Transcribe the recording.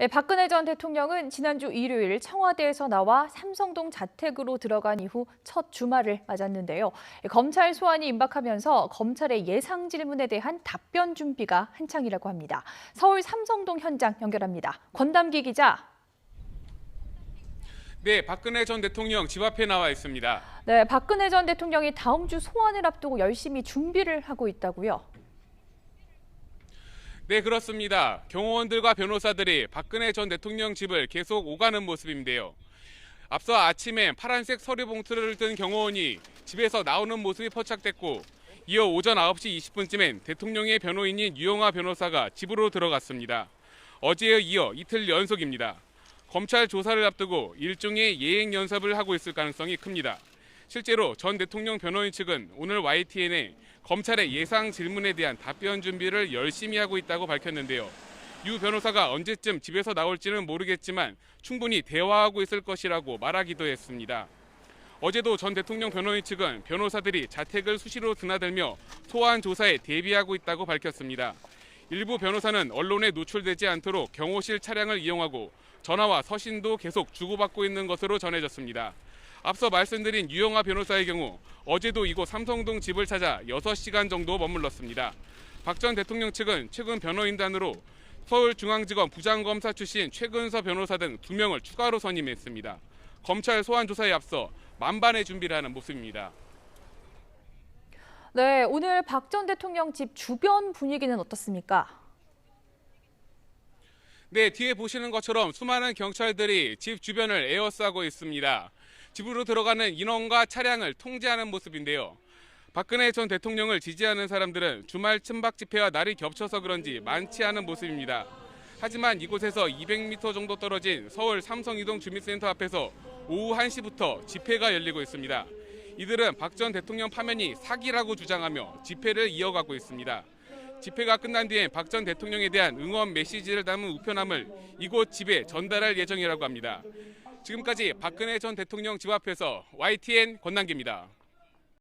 네, 박근혜 전 대통령은 지난주 일요일 청와대에서 나와 삼성동 자택으로 들어간 이후 첫 주말을 맞았는데요. 검찰 소환이 임박하면서 검찰의 예상 질문에 대한 답변 준비가 한창이라고 합니다. 서울 삼성동 현장 연결합니다. 권담기 기자. 네, 박근혜 전 대통령 집 앞에 나와 있습니다. 네, 박근혜 전 대통령이 다음 주 소환을 앞두고 열심히 준비를 하고 있다고요. 네, 그렇습니다. 경호원들과 변호사들이 박근혜 전 대통령 집을 계속 오가는 모습인데요. 앞서 아침에 파란색 서류 봉투를 든 경호원이 집에서 나오는 모습이 포착됐고, 이어 오전 9시 20분쯤엔 대통령의 변호인인 유영하 변호사가 집으로 들어갔습니다. 어제에 이어 이틀 연속입니다. 검찰 조사를 앞두고 일종의 예행 연습을 하고 있을 가능성이 큽니다. 실제로 전 대통령 변호인 측은 오늘 YTN에 검찰의 예상 질문에 대한 답변 준비를 열심히 하고 있다고 밝혔는데요. 유 변호사가 언제쯤 집에서 나올지는 모르겠지만 충분히 대화하고 있을 것이라고 말하기도 했습니다. 어제도 전 대통령 변호인 측은 변호사들이 자택을 수시로 드나들며 소환 조사에 대비하고 있다고 밝혔습니다. 일부 변호사는 언론에 노출되지 않도록 경호실 차량을 이용하고 전화와 서신도 계속 주고받고 있는 것으로 전해졌습니다. 앞서 말씀드린 유영하 변호사의 경우 어제도 이곳 삼성동 집을 찾아 6시간 정도 머물렀습니다. 박 전 대통령 측은 최근 변호인단으로 서울중앙지검 부장검사 출신 최근서 변호사 등 2명을 추가로 선임했습니다. 검찰 소환 조사에 앞서 만반의 준비를 하는 모습입니다. 네, 오늘 박 전 대통령 집 주변 분위기는 어떻습니까? 네, 뒤에 보시는 것처럼 수많은 경찰들이 집 주변을 에워싸고 있습니다. 집으로 들어가는 인원과 차량을 통제하는 모습인데요. 박근혜 전 대통령을 지지하는 사람들은 주말 친박 집회와 날이 겹쳐서 그런지 많지 않은 모습입니다. 하지만 이곳에서 200m 정도 떨어진 서울 삼성이동 주민센터 앞에서 오후 1시부터 집회가 열리고 있습니다. 이들은 박 전 대통령 파면이 사기라고 주장하며 집회를 이어가고 있습니다. 집회가 끝난 뒤엔 박 전 대통령에 대한 응원 메시지를 담은 우편함을 이곳 집에 전달할 예정이라고 합니다. 지금까지 박근혜 전 대통령 집 앞에서 YTN 권남기입니다.